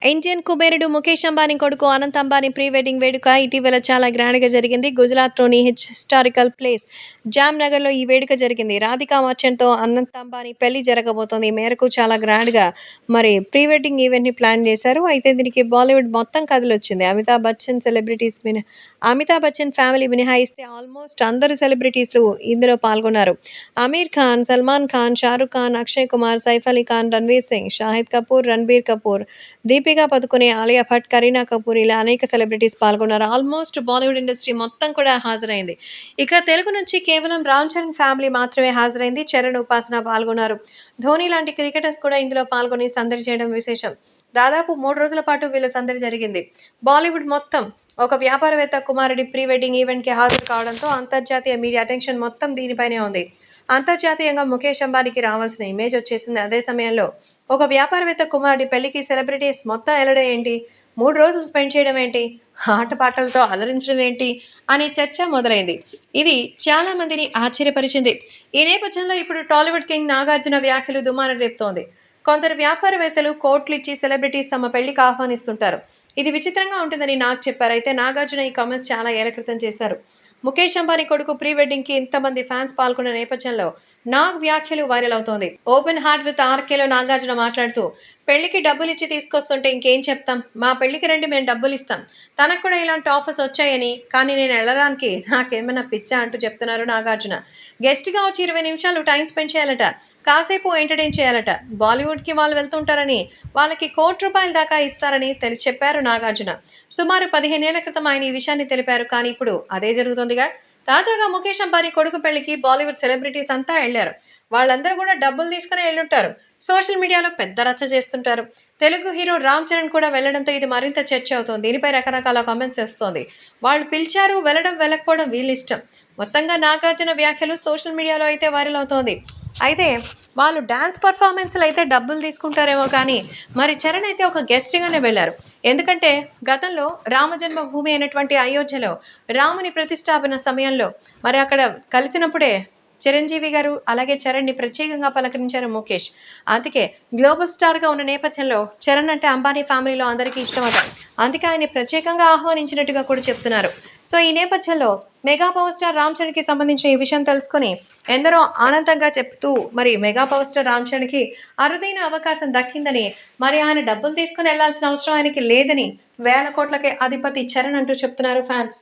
Indian కుబేరుడు ముఖేష్ అంబానీ కొడుకు Anant Ambani pre wedding వేడుక ఇటీవల చాలా గ్రాండ్‌గా జరిగింది. గుజరాత్‌లోని హిస్టారికల్ ప్లేస్ జామ్‌నగర్‌లో ఈ వేడుక జరిగింది. రాధికా మర్చెంట్‌తో అనంత్ అంబానీ పెళ్లి జరగబోతోంది. ఈ మేరకు చాలా గ్రాండ్‌గా ప్రీ వెడ్డింగ్ ఈవెంట్‌ని ప్లాన్ చేశారు. అయితే దీనికి బాలీవుడ్ మొత్తం కదిలొచ్చింది. అమితాబ్ బచ్చన్ ఫ్యామిలీ మినహాయిస్తే ఆల్మోస్ట్ అందరు సెలబ్రిటీలు ఇందులో పాల్గొన్నారు. ఆమీర్ ఖాన్, సల్మాన్ ఖాన్, షారుఖ్ ఖాన్, అక్షయ్ కుమార్, సైఫ్ అలీ ఖాన్, రణ్వీర్ సింగ్, షాహిద్ కపూర్, రణబీర్ కపూర్, దీపికా పదుకొనె, ఆలియా భట్, కరీనా కపూర్ ఇలా అనేక సెలబ్రిటీస్ పాల్గొన్నారు. ఆల్మోస్ట్ బాలీవుడ్ ఇండస్ట్రీ మొత్తం కూడా హాజరైంది. ఇక తెలుగు నుంచి కేవలం రామ్ చరణ్ ఫ్యామిలీ మాత్రమే హాజరైంది. చరణ్, ఉపాసన పాల్గొన్నారు. ధోని లాంటి క్రికెటర్స్ కూడా ఇందులో పాల్గొని సందడి చేయడం విశేషం. దాదాపు 3 రోజుల పాటు వీళ్ళ సందడి జరిగింది. బాలీవుడ్ మొత్తం ఒక వ్యాపారవేత్త కుమారుడి ప్రీ వెడ్డింగ్ ఈవెంట్‌కి హాజరు కావడంతో అంతర్జాతీయ మీడియా అటెన్షన్ మొత్తం దీనిపైనే ఉంది. అంతర్జాతీయంగా ముఖేష్ అంబానీకి రావాల్సిన ఇమేజ్ వచ్చేసింది. అదే సమయంలో ఒక వ్యాపారవేత్త కుమారుడి పెళ్లికి సెలబ్రిటీస్ మొత్తం ఎళ్ళడం ఏంటి? 3 రోజులు స్పెండ్ చేయడం ఏంటి? ఆటపాటలతో అలరించడం ఏంటి? అనే చర్చ మొదలైంది. ఇది చాలా మందిని ఆశ్చర్యపరిచింది. ఈ నేపథ్యంలో ఇప్పుడు టాలీవుడ్ కింగ్ నాగార్జున వ్యాఖ్యలు దుమారం రేపుతోంది. కొందరు వ్యాపారవేత్తలు కోట్లిచ్చి సెలబ్రిటీస్ తమ పెళ్లికి ఆహ్వానిస్తుంటారు. ఇది విచిత్రంగా ఉంటుందని నాగ్ చెప్పారు. అయితే నాగార్జున ఈ కామెంట్స్ చాలా ఏళ్ల క్రితం చేశారు. ముఖేష్ అంబానీ కొడుకు ప్రీ వెడ్డింగ్‌కి ఇంతమంది ఫ్యాన్స్ పాల్గొన్న నేపథ్యంలో నాగ్ వ్యాఖ్యలు వైరల్ అవుతోంది. ఓపెన్ హార్ట్ విత్ ఆర్కేలో నాగార్జున మాట్లాడుతూ, పెళ్లికి డబ్బులిచ్చి తీసుకొస్తుంటే ఇంకేం చెప్తాం? మా పెళ్లికి రండి, మేము డబ్బులిస్తాం. తనకు కూడా ఇలాంటి ఆఫర్స్ వచ్చాయని, కానీ నేను ఎళ్ళడానికి నాకేమన్నా పిచ్చా అంటూ చెప్తున్నారు నాగార్జున. గెస్ట్‌గా వచ్చి 20 నిమిషాలు టైం స్పెండ్ చేయాలట. కాసేపు ఎంటర్‌టైన్ చేయాలట. బాలీవుడ్‌కి వాళ్ళు వెళ్తుంటారని, వాళ్ళకి ₹1,00,00,000 దాకా ఇస్తారని చెప్పారు నాగార్జున. సుమారు 15 ఏళ్ల క్రితం ఆయన ఈ విషయాన్ని తెలిపారు. కానీ ఇప్పుడు అదే జరుగుతోందిగా. తాజాగా ముఖేష్ అంబానీ కొడుకు పెళ్లికి బాలీవుడ్ సెలబ్రిటీస్ అంతా ఎళ్లారు. వాళ్ళందరూ కూడా డబ్బులు తీసుకునే ఎళ్ళుంటారు. సోషల్ మీడియాలో పెద్ద రచ్చ చేస్తుంటారు. తెలుగు హీరో రామ్ చరణ్ కూడా వెళ్లడంతో ఇది మరింత చర్చ అవుతోంది. దీనిపై రకరకాల కామెంట్స్ వస్తోంది. వాళ్ళు పిలిచారు, వెళ్ళడం వెళ్ళకపోవడం వీళ్ళిష్టం. మొత్తంగా నాగార్జున వ్యాఖ్యలు సోషల్ మీడియాలో అయితే వైరల్ అవుతోంది. అయితే వాళ్ళు డాన్స్ పర్ఫార్మెన్స్‌లు అయితే డబ్బులు తీసుకుంటారేమో కానీ, మరి చరణ్ అయితే ఒక గెస్ట్‌గానే వెళ్లారు. ఎందుకంటే గతంలో రామ జన్మభూమి అయినటువంటి అయోధ్యలో రాముని ప్రతిష్టాపన సమయంలో మరి అక్కడ కలిసినప్పుడే చిరంజీవి గారు అలాగే చరణ్‌ని ప్రత్యేకంగా పలకరించారు ముఖేష్. అందుకే గ్లోబల్ స్టార్‌గా ఉన్న నేపథ్యంలో చరణ్ అంటే అంబానీ ఫ్యామిలీలో అందరికీ ఇష్టమట. అందుకే ఆయన్ని ప్రత్యేకంగా ఆహ్వానించినట్టుగా కూడా చెప్తున్నారు. సో ఈ నేపథ్యంలో మెగా పవర్ స్టార్ రామ్ చరణ్‌కి సంబంధించిన ఈ విషయం తెలుసుకొని ఎందరో ఆనందంగా చెప్తూ మరి మెగా పవర్ స్టార్ రామ్ చరణ్‌కి అరుదైన అవకాశం దక్కిందని, మరి ఆయన డబ్బులు తీసుకొని వెళ్లాల్సిన అవసరం ఆయనకి లేదని, వేల కోట్లకే అధిపతి చరణ్ అంటూ చెప్తున్నారు ఫ్యాన్స్.